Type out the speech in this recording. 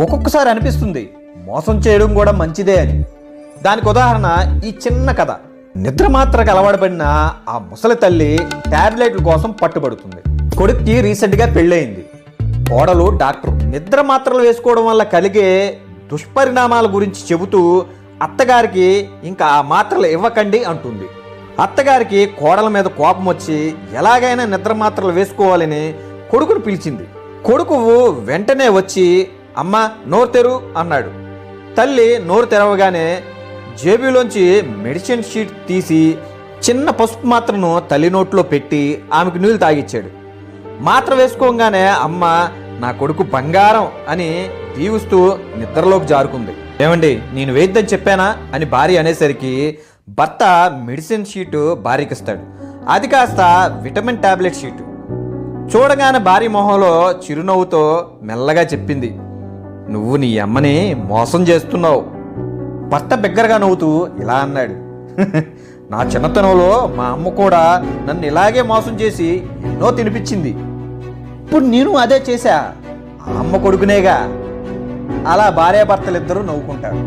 ఒక్కొక్కసారి అనిపిస్తుంది మోసం చేయడం కూడా మంచిదే అని. దానికి ఉదాహరణ ఈ చిన్న కథ. నిద్ర మాత్రకు అలవాటుపడిన ఆ ముసలి తల్లి టాబ్లెట్ల కోసం పట్టుబడుతుంది. కొడుక్కి రీసెంట్గా పెళ్ళయింది. కోడలు డాక్టర్. నిద్ర మాత్రలు వేసుకోవడం వల్ల కలిగే దుష్పరిణామాల గురించి చెబుతూ అత్తగారికి ఇంకా ఆ మాత్రలు ఇవ్వకండి అంటుంది. అత్తగారికి కోడల మీద కోపం వచ్చి ఎలాగైనా నిద్ర మాత్రలు వేసుకోవాలని కొడుకును పిలిచింది. కొడుకు వెంటనే వచ్చి అమ్మ నోరు తెరు అన్నాడు. తల్లి నోరు తెరవగానే జేబులోంచి మెడిసిన్ షీట్ తీసి చిన్న పసుపు మాత్రను తల్లి నోట్లో పెట్టి ఆమెకు నీళ్ళు తాగిచ్చాడు. మాత్ర వేసుకోగానే అమ్మ నా కొడుకు బంగారం అని దీవిస్తూ నిద్రలోకి జారుకుంది. ఏమండి నేను వేద్దని చెప్పానా అని భార్య అనేసరికి భర్త మెడిసిన్ షీటు భార్యకిస్తాడు. అది కాస్త విటమిన్ టాబ్లెట్ షీటు. చూడగానే భార్య మొహంలో చిరునవ్వుతో మెల్లగా చెప్పింది, నువ్వు నీ అమ్మని మోసం చేస్తున్నావు. భర్త బిగ్గరగా నవ్వుతూ ఇలా అన్నాడు, నా చిన్నతనంలో మా అమ్మ కూడా నన్ను ఇలాగే మోసం చేసి ఎన్నో తినిపించింది. ఇప్పుడు నేను అదే చేశా, ఆ అమ్మ కొడుకునేగా. అలా భార్యాభర్తలిద్దరూ నవ్వుకుంటారు.